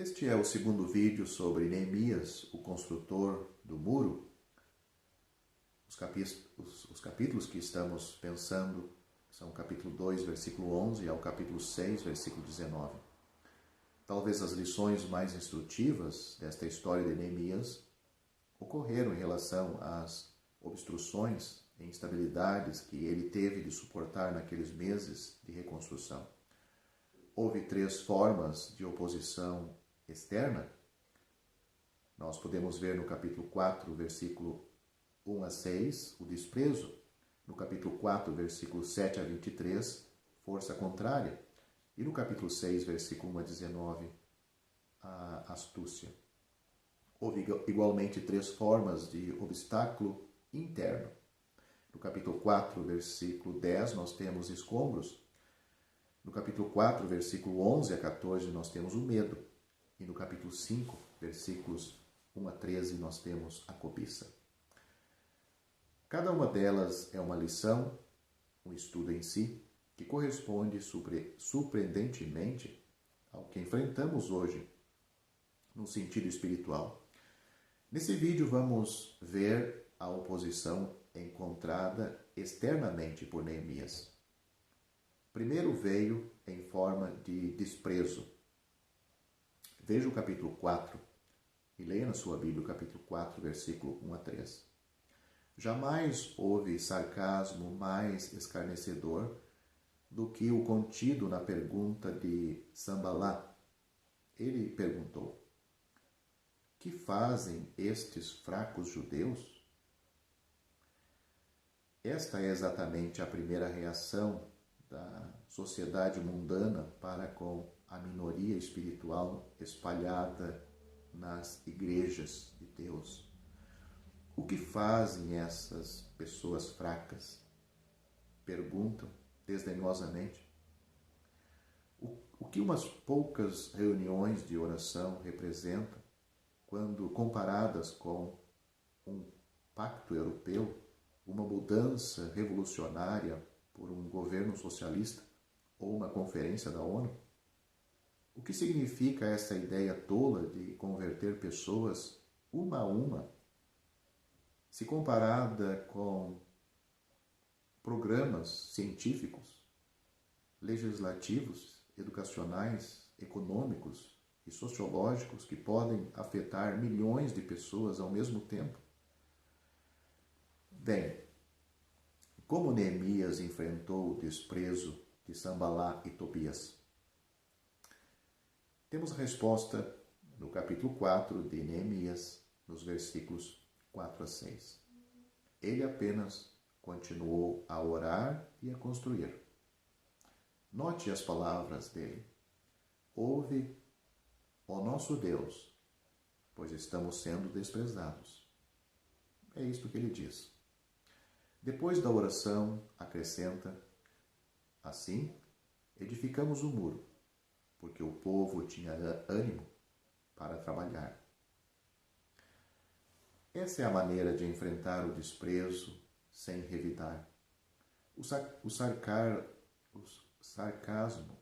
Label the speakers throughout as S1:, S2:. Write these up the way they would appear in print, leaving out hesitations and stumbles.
S1: Este é o segundo vídeo sobre Neemias, o construtor do muro. Os capítulos que estamos pensando são o capítulo 2, versículo 11 ao capítulo 6, versículo 19. Talvez as lições mais instrutivas desta história de Neemias ocorreram em relação às obstruções e instabilidades que ele teve de suportar naqueles meses de reconstrução. Houve 3 formas de oposição externa. Nós podemos ver no capítulo 4, versículo 1 a 6, o desprezo. No capítulo 4, versículo 7 a 23, força contrária. E no capítulo 6, versículo 1 a 19, a astúcia. Houve igualmente 3 formas de obstáculo interno. No capítulo 4, versículo 10, nós temos escombros. No capítulo 4, versículo 11 a 14, nós temos o medo. E no capítulo 5, versículos 1 a 13, nós temos a cobiça. Cada uma delas é uma lição, um estudo em si, que corresponde surpreendentemente ao que enfrentamos hoje, no sentido espiritual. Nesse vídeo vamos ver a oposição encontrada externamente por Neemias. Primeiro veio em forma de desprezo. Veja o capítulo 4 e leia na sua Bíblia o capítulo 4, versículo 1 a 3. Jamais houve sarcasmo mais escarnecedor do que o contido na pergunta de Sanbalá. Ele perguntou: que fazem estes fracos judeus? Esta é exatamente a primeira reação da sociedade mundana para com a minoria espiritual espalhada nas igrejas de Deus. O que fazem essas pessoas fracas? Perguntam desdenhosamente. O que umas poucas reuniões de oração representam quando comparadas com um pacto europeu, uma mudança revolucionária por um governo socialista ou uma conferência da ONU? O que significa essa ideia tola de converter pessoas uma a uma, se comparada com programas científicos, legislativos, educacionais, econômicos e sociológicos que podem afetar milhões de pessoas ao mesmo tempo? Bem, como Neemias enfrentou o desprezo de Sanbalá e Tobias? Temos a resposta no capítulo 4 de Neemias, nos versículos 4 a 6. Ele apenas continuou a orar e a construir. Note as palavras dele. Ouve, ó nosso Deus, pois estamos sendo desprezados. É isto que ele diz. Depois da oração, acrescenta: assim, edificamos o muro, porque o povo tinha ânimo para trabalhar. Essa é a maneira de enfrentar o desprezo sem revidar. O sarcasmo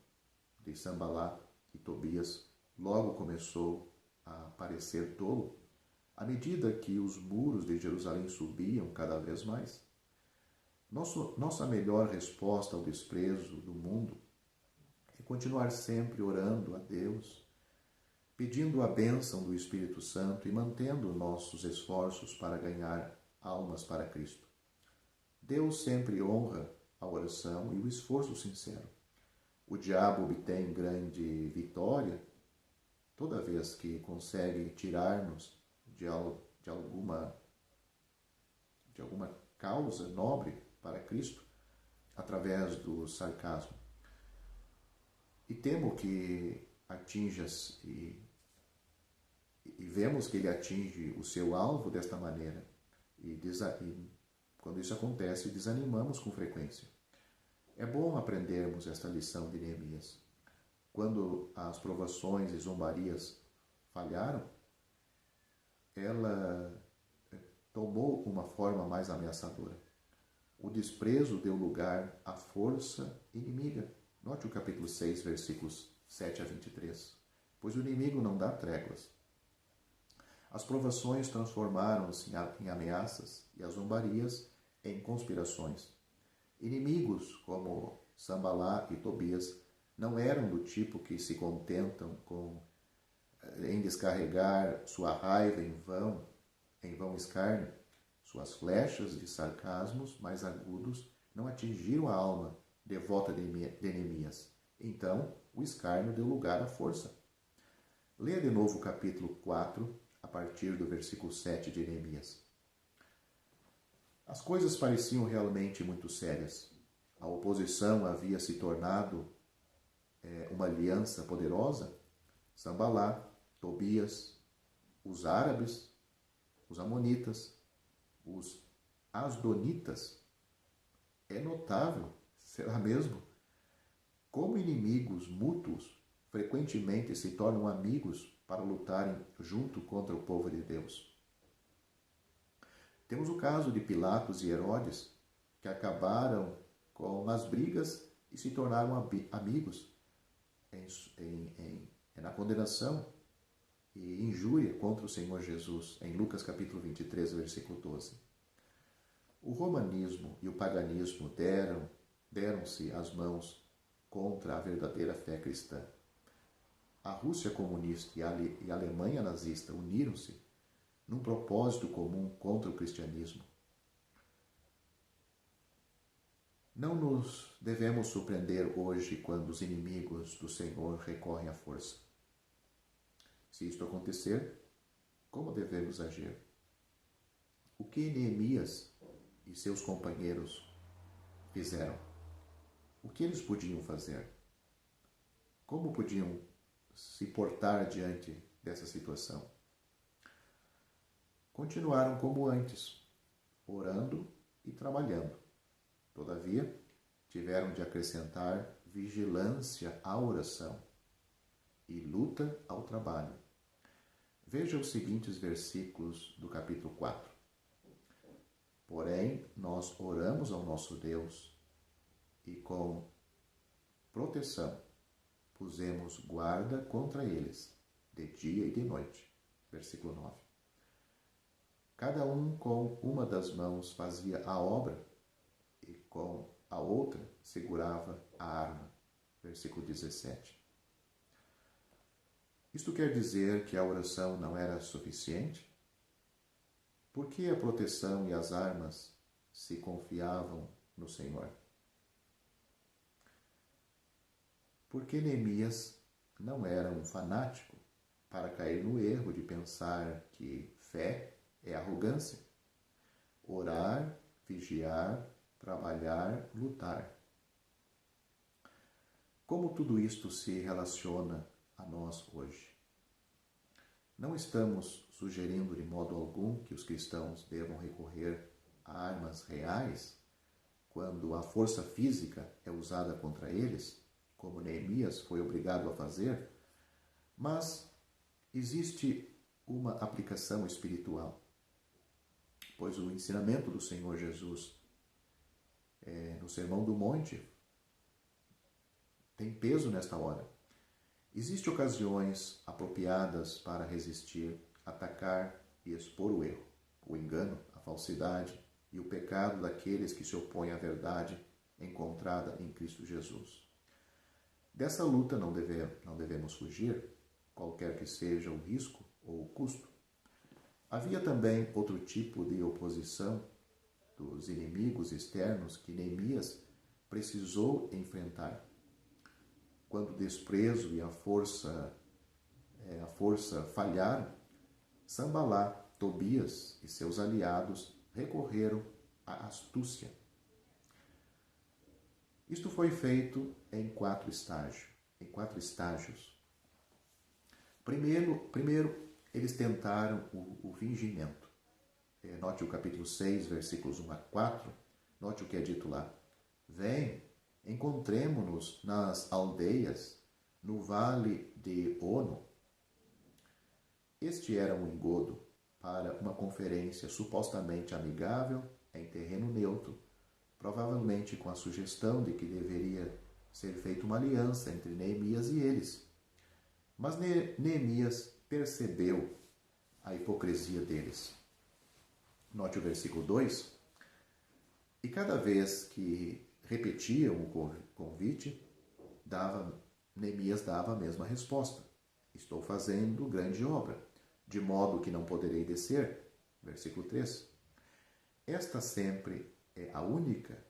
S1: de Sanbalá e Tobias logo começou a parecer tolo, à medida que os muros de Jerusalém subiam cada vez mais. Nossa melhor resposta ao desprezo do mundo é continuar sempre orando a Deus, pedindo a bênção do Espírito Santo e mantendo nossos esforços para ganhar almas para Cristo. Deus sempre honra a oração e o esforço sincero. O diabo obtém grande vitória toda vez que consegue tirar-nos de alguma causa nobre para Cristo através do sarcasmo. E temo que atinja-se e vemos que ele atinge o seu alvo desta maneira. E quando isso acontece, desanimamos com frequência. É bom aprendermos esta lição de Neemias. Quando as provações e zombarias falharam, ela tomou uma forma mais ameaçadora. O desprezo deu lugar à força inimiga. Note o capítulo 6, versículos 7 a 23. pois o inimigo não dá tréguas. As provações transformaram-se em ameaças e as zombarias em conspirações. Inimigos como Sambalá e Tobias não eram do tipo que se contentam em descarregar sua raiva em vão escárnio. Suas flechas de sarcasmos mais agudos não atingiram a alma devota de Neemias. Então, o escárnio deu lugar à força. Leia de novo o capítulo 4, a partir do versículo 7 de Neemias. As coisas pareciam realmente muito sérias. A oposição havia se tornado uma aliança poderosa. Sambalá, Tobias, os árabes, os amonitas, os asdonitas. É notável, será mesmo? Como inimigos mútuos frequentemente se tornam amigos para lutarem junto contra o povo de Deus. Temos o caso de Pilatos e Herodes, que acabaram com as brigas e se tornaram amigos na condenação e injúria contra o Senhor Jesus, em Lucas capítulo 23, versículo 12. O romanismo e o paganismo deram-se as mãos contra a verdadeira fé cristã. A Rússia comunista e a Alemanha nazista uniram-se num propósito comum contra o cristianismo. Não nos devemos surpreender hoje quando os inimigos do Senhor recorrem à força. Se isto acontecer, como devemos agir? O que Neemias e seus companheiros fizeram? O que eles podiam fazer? Como podiam se portar diante dessa situação? Continuaram como antes, orando e trabalhando. Todavia, tiveram de acrescentar vigilância à oração e luta ao trabalho. Veja os seguintes versículos do capítulo 4. Porém, nós oramos ao nosso Deus e com proteção pusemos guarda contra eles, de dia e de noite. Versículo 9. Cada um com uma das mãos fazia a obra e com a outra segurava a arma. Versículo 17. Isto quer dizer que a oração não era suficiente? Por que a proteção e as armas se confiavam no Senhor? Porque Neemias não era um fanático para cair no erro de pensar que fé é arrogância. Orar, vigiar, trabalhar, lutar. Como tudo isto se relaciona a nós hoje? Não estamos sugerindo de modo algum que os cristãos devam recorrer a armas reais quando a força física é usada contra eles, como Neemias foi obrigado a fazer, mas existe uma aplicação espiritual, pois o ensinamento do Senhor Jesus no Sermão do Monte tem peso nesta hora. Existem ocasiões apropriadas para resistir, atacar e expor o erro, o engano, a falsidade e o pecado daqueles que se opõem à verdade encontrada em Cristo Jesus. Dessa luta não devemos fugir, qualquer que seja o risco ou o custo. Havia também outro tipo de oposição dos inimigos externos que Neemias precisou enfrentar. Quando o desprezo e a força falharam, Sambalá, Tobias e seus aliados recorreram à astúcia. Isto foi feito em quatro estágios. Primeiro, eles tentaram o fingimento. Note o capítulo 6, versículos 1 a 4. Note o que é dito lá. Vem, encontremo-nos nas aldeias, no vale de Ono. Este era um engodo para uma conferência supostamente amigável em terreno neutro, provavelmente com a sugestão de que deveria ser feita uma aliança entre Neemias e eles. Mas Neemias percebeu a hipocrisia deles. Note o versículo 2. E cada vez que repetiam o convite, Neemias dava a mesma resposta. Estou fazendo grande obra, de modo que não poderei descer. Versículo 3. Esta sempre é a única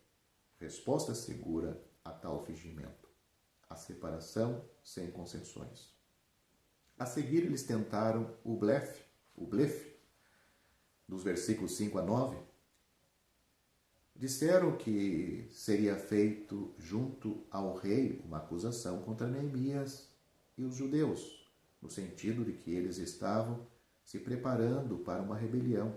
S1: resposta segura a tal fingimento. A separação sem concessões. A seguir, eles tentaram o blefe, dos versículos 5 a 9. Disseram que seria feito junto ao rei uma acusação contra Neemias e os judeus, no sentido de que eles estavam se preparando para uma rebelião,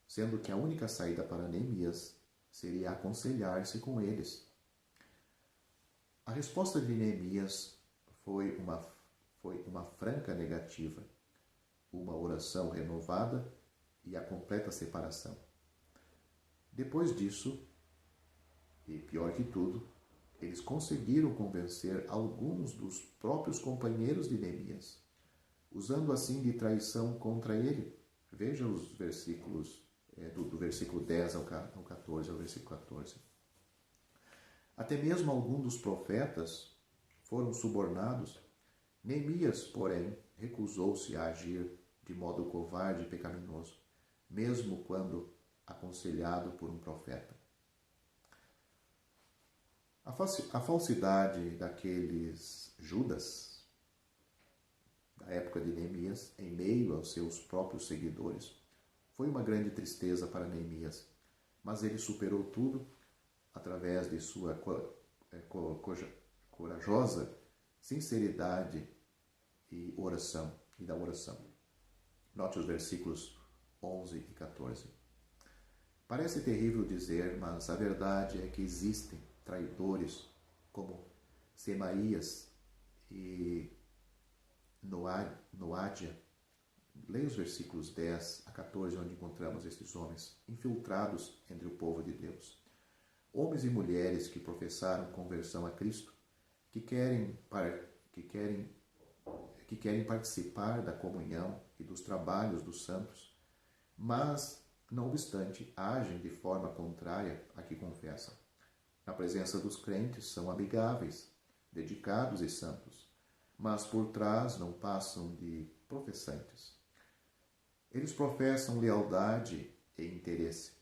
S1: sendo que a única saída para Neemias seria aconselhar-se com eles. A resposta de Neemias foi uma franca negativa, uma oração renovada e a completa separação. Depois disso, e pior que tudo, eles conseguiram convencer alguns dos próprios companheiros de Neemias, usando assim de traição contra ele. Veja os versículos, do versículo 10 ao 14, ao versículo 14. Até mesmo alguns dos profetas foram subornados. Neemias, porém, recusou-se a agir de modo covarde e pecaminoso, mesmo quando aconselhado por um profeta. A falsidade daqueles Judas, da época de Neemias, em meio aos seus próprios seguidores, foi uma grande tristeza para Neemias, mas ele superou tudo através de sua corajosa sinceridade e da oração. Note os versículos 11 e 14. Parece terrível dizer, mas a verdade é que existem traidores como Semaías e Noádia. Leia os versículos 10 a 14, onde encontramos esses homens infiltrados entre o povo de Deus. Homens e mulheres que professaram conversão a Cristo, que querem participar da comunhão e dos trabalhos dos santos, mas, não obstante, agem de forma contrária à que confessam. Na presença dos crentes são amigáveis, dedicados e santos, mas por trás não passam de professantes. Eles professam lealdade e interesse,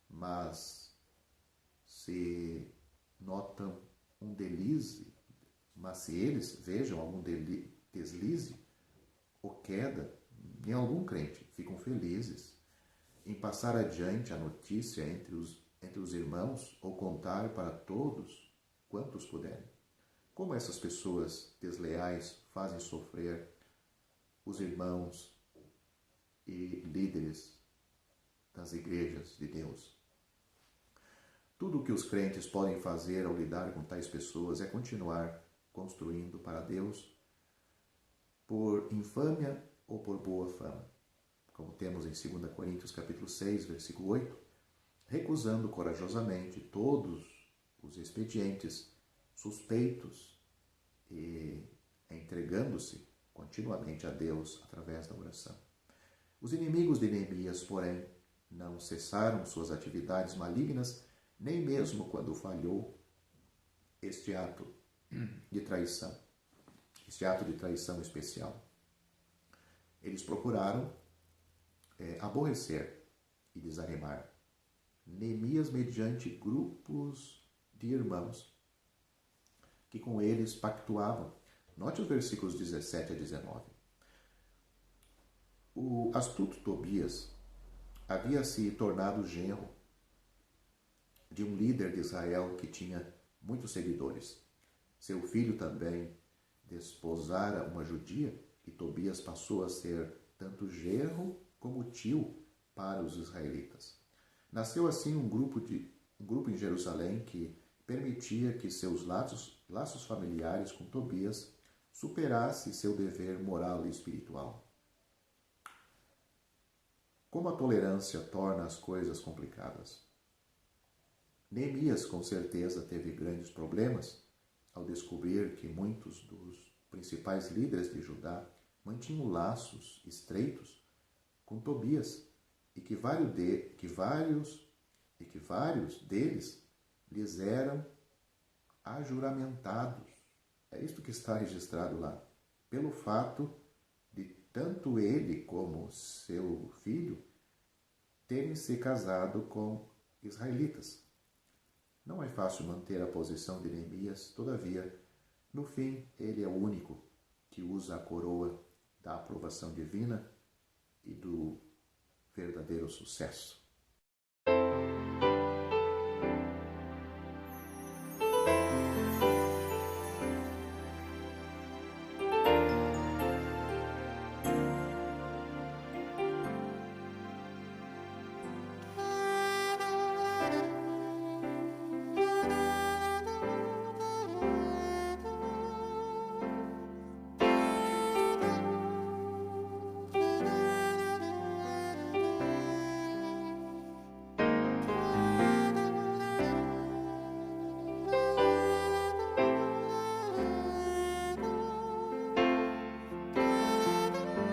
S1: mas se eles vejam algum deslize ou queda em algum crente, ficam felizes em passar adiante a notícia entre os irmãos ou contar para todos quantos puderem. Como essas pessoas desleais fazem sofrer os irmãos e líderes das igrejas de Deus. Tudo o que os crentes podem fazer ao lidar com tais pessoas é continuar construindo para Deus por infâmia ou por boa fama, como temos em 2 Coríntios capítulo 6, versículo 8, recusando corajosamente todos os expedientes suspeitos e entregando-se continuamente a Deus através da oração. Os inimigos de Neemias, porém, não cessaram suas atividades malignas, nem mesmo quando falhou este ato de traição especial. Eles procuraram aborrecer e desanimar Neemias mediante grupos de irmãos que com eles pactuavam. Note os versículos 17 a 19. O astuto Tobias havia se tornado genro de um líder de Israel que tinha muitos seguidores. Seu filho também desposara uma judia e Tobias passou a ser tanto genro como tio para os israelitas. Nasceu assim um grupo em Jerusalém que permitia que seus laços familiares com Tobias superasse seu dever moral e espiritual. Como a tolerância torna as coisas complicadas. Neemias, com certeza, teve grandes problemas ao descobrir que muitos dos principais líderes de Judá mantinham laços estreitos com Tobias e que vários deles lhes eram ajuramentados. É isto que está registrado lá. Pelo fato de tanto ele como seu filho terem se casado com israelitas. Não é fácil manter a posição de Neemias, todavia, no fim, ele é o único que usa a coroa da aprovação divina e do verdadeiro sucesso.